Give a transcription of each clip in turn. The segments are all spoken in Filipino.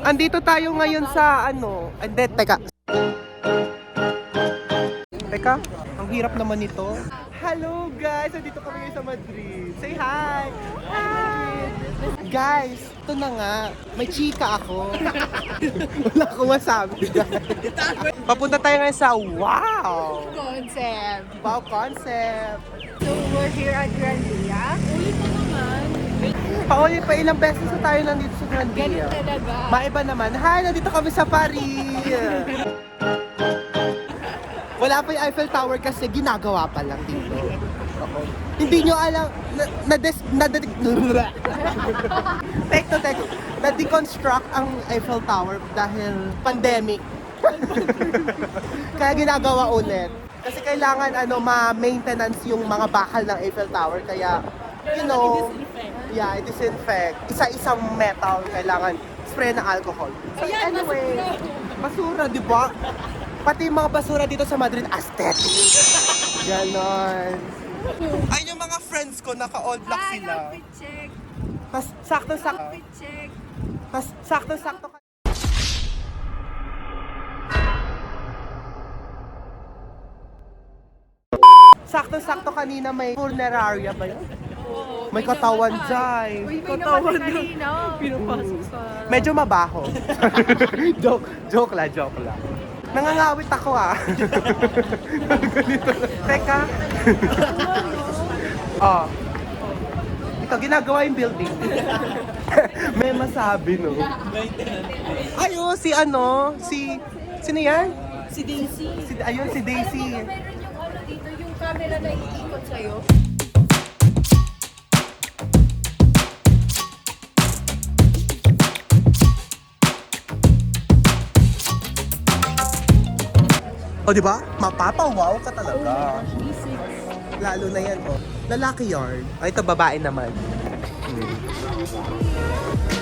Andito tayo ngayon sa ano, hindi, teka. Teka, ang hirap naman nito. Hello guys, andito kami ngayon sa Madrid. Say hi! Hi! Guys, ito na nga, may chika ako. Wala akong masabi guys. Papunta tayo ngayon sa wow! Concept. Wow concept! So, we're here at Grandia. Ulit na naman. Paulit pa ilang beses na tayo nandito sa Ganun Grandia. talaga. Maiba naman. Hi, nandito kami sa Paris. Wala pa yung Eiffel Tower kasi ginagawa pa lang dito. Oo. Hindi nyo alam, na-deconstruct ang Eiffel Tower dahil pandemic. Kaya ginagawa ulit. Kasi kailangan ma-maintenance yung mga bakal ng Eiffel Tower. Kaya, you know, disinfect. Isa-isang metal kailangan spray ng alcohol. So anyway, basura, di ba? Pati yung mga basura dito sa Madrid, aesthetic. Ganon. Ay, yung mga friends ko, naka-all black Hi, sila. outfit check. Mas sakto-sakto. Outfit check. Mas sakto-sakto ka. Sakto-sakto kanina may funeraria ba yun? May katawan dyan. Uy, may namatay kanina. Pinapasok sa... Medyo mabaho. joke lang. Nangangawit ako ah. Ganito lang. Teka. Oh. Ito, ginagawa yung building. May masabi, no? Ayo, sino yan? Si Daisy. Ayun, si Daisy. Meron yung ano dito, yung camera na iikot sa'yo. O, di ba? Mapapawaw ka talaga. Lalo na yan, oh. Lalaki yarn. Ay, ito, babae naman.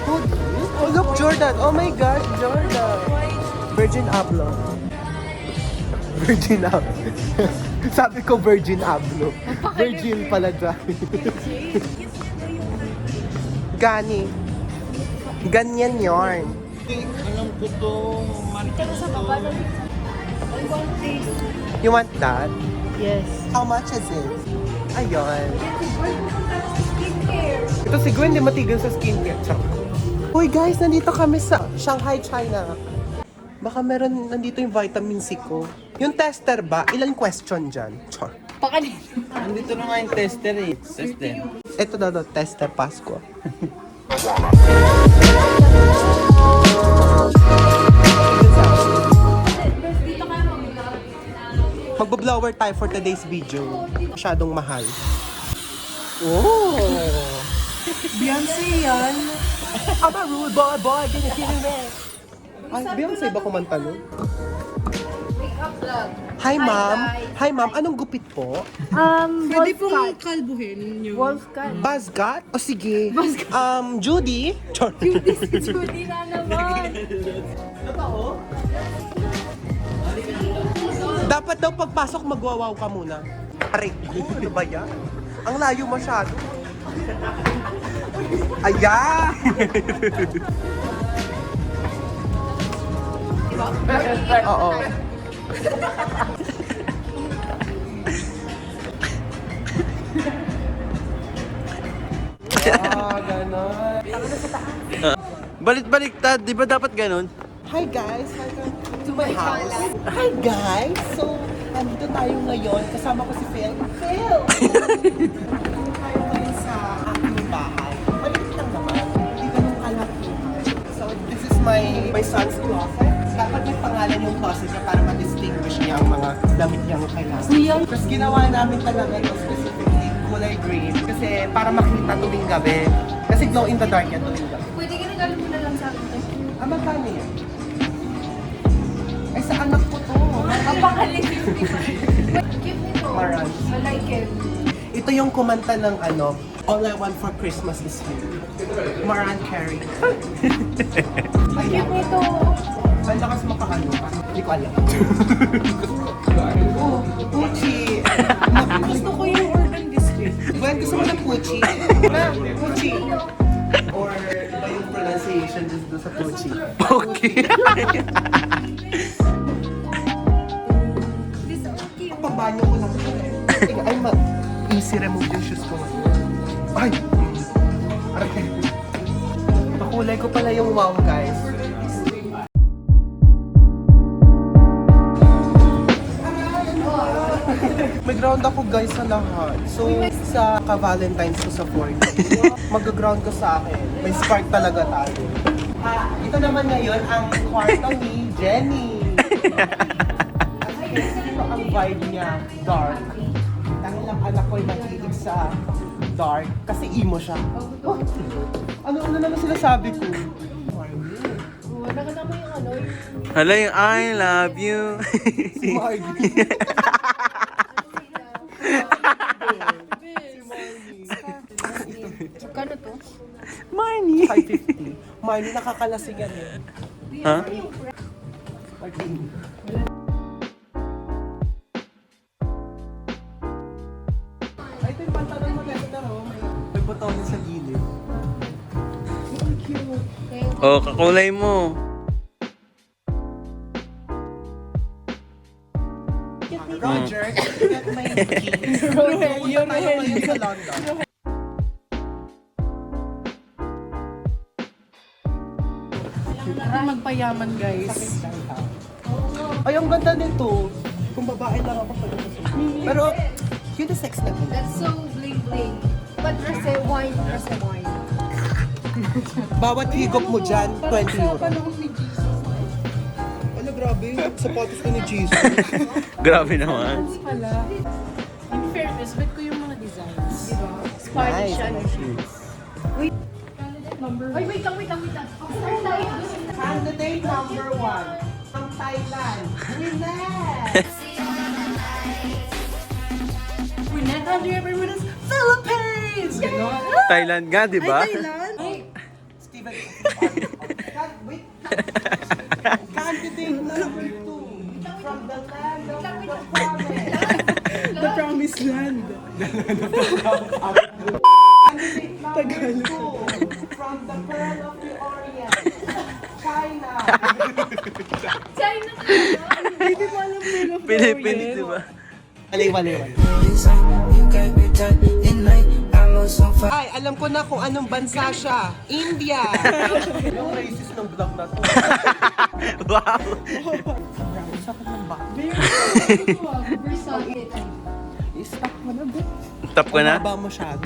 Oh, look, Jordan. Oh my gosh, Jordan. Virgin Abloh. Virgin Abloh. Sabi ko Virgin Abloh. Virgin pala dyan. Gani. Ganyan yarn. Alam ko to, Pero sa baba na I want this. You want that? Yes. How much is it? Ayun. Skincare. Ito si Gwen, di matigil sa skincare. Char. Uy guys, nandito kami sa Shanghai, China. Baka meron nandito yung vitamin C ko. Yung tester ba? Ilan question dyan? Char. Pakanino. Nandito na nga yung tester eh. Tester. Ito daw, tester Pasko. Magbo-blower tayo for today's video. Masyadong mahal. Oh! Beyonce yan! I'm a rude boy, gini me. Ay, Beyonce ba kumanta nun? Makeup vlog. Hi ma'am! guys. Hi ma'am, anong gupit po? Pwede pong Wolfcut. kalbuhin yung... Wolfcut. Buzzcut? O sige. Judy? Char. Judy na naman. Dapat daw pagpasok magwawaw ka muna. Aray, ano ba yan? Ang layo masyado. Ayan! Oo. Ganon. Balik-baliktad, di ba dapat ganun? Hi guys, welcome to my house. Hi guys! So, nandito tayo ngayon. Kasama ko si Phil. Phil! Nandito tayo ngayon sa aking bahay. Maliit lang naman. Hindi ganun kalaki. So, this is my son's closet. Dapat may pangalan yung closet niya para ma-distinguish niya ang mga damit niyang kailangan. Tapos ginawa namin talaga ito specifically kulay green kasi para makita tuwing gabi. Kasi glow in the dark yan tuwing gabi. Pwede ka regalo mo na lang sa akin to. Magkano yan? Ay, sa anak ko to. Ang pangalit. Cute nito. Maran. I like it. Ito yung kumanta ng All I Want for Christmas is You. Mariah Carey. Cute nito. Ang lakas makaano. Hindi ko alam. Oh, Pucci. Gusto ko yung Urban District. Gwen, gusto mo ng Pucci? Na, Pucci. Or iba yung pronunciation. pronunciation doon sa Pucci. Okay. This is okay. Pambanyo ko lang ito eh. Ay, easy remove yung shoes ko. Ay! Aray. Pakulay ko pala yung wow, guys. May ground ako guys sa lahat. So, sa ka-Valentine's ko sa 4K, mag-ground ko sa akin. May spark talaga tayo. Ito naman ngayon ang kwarto ni Jenny. Kasi ito ang vibe niya, dark. Dahil lang anak ko'y mahilig sa dark kasi emo siya. Oh, ano naman sinasabi ko? Wala ka naman yung ano, yung Hala yung I love you. Si Margie. Kano to? Money. 550. Marnie, nakakalasing yan eh. Ha? Martin. Ay, ito yung pantalon mo guys na ro. May butones sa gilid. Oh, kakulay mo. Roger, get my keys. Pupunta tayo ngayon sa London. Parang magpayaman, guys. Ay, ang ganda nito. Kung babae lang ako pag pero, unisex na. That's so bling bling. But dress a wine, dress a wine. Bawat higop mo dyan, 20 euro. Ano, grabe. Sapatos ko ni Jesus. Grabe naman. Pala. In fairness, bet ko yung mga designs. Diba? Party siya. ano, shoes. Ay, wait lang. Start tayo. Candidate number 1 from Thailand. Gwyneth! Gwyneth, Andrea Bermudez, Philippines! Ganon. Thailand nga, di ba? Steven. Wait. Candidate number 2 from the land of the promise. The Promised Land. Candidate number 2 from the Pearl of the Orient. China. China Hindi mo alam Pearl of the Philippines, Orient. di ba? Mali. Ay, alam ko na kung anong bansa siya. India. Yung racist ng vlog na to. Wow. Sakit ng back. Versace. I-stop mo na, bro. Tap ko na? Mababa masyado.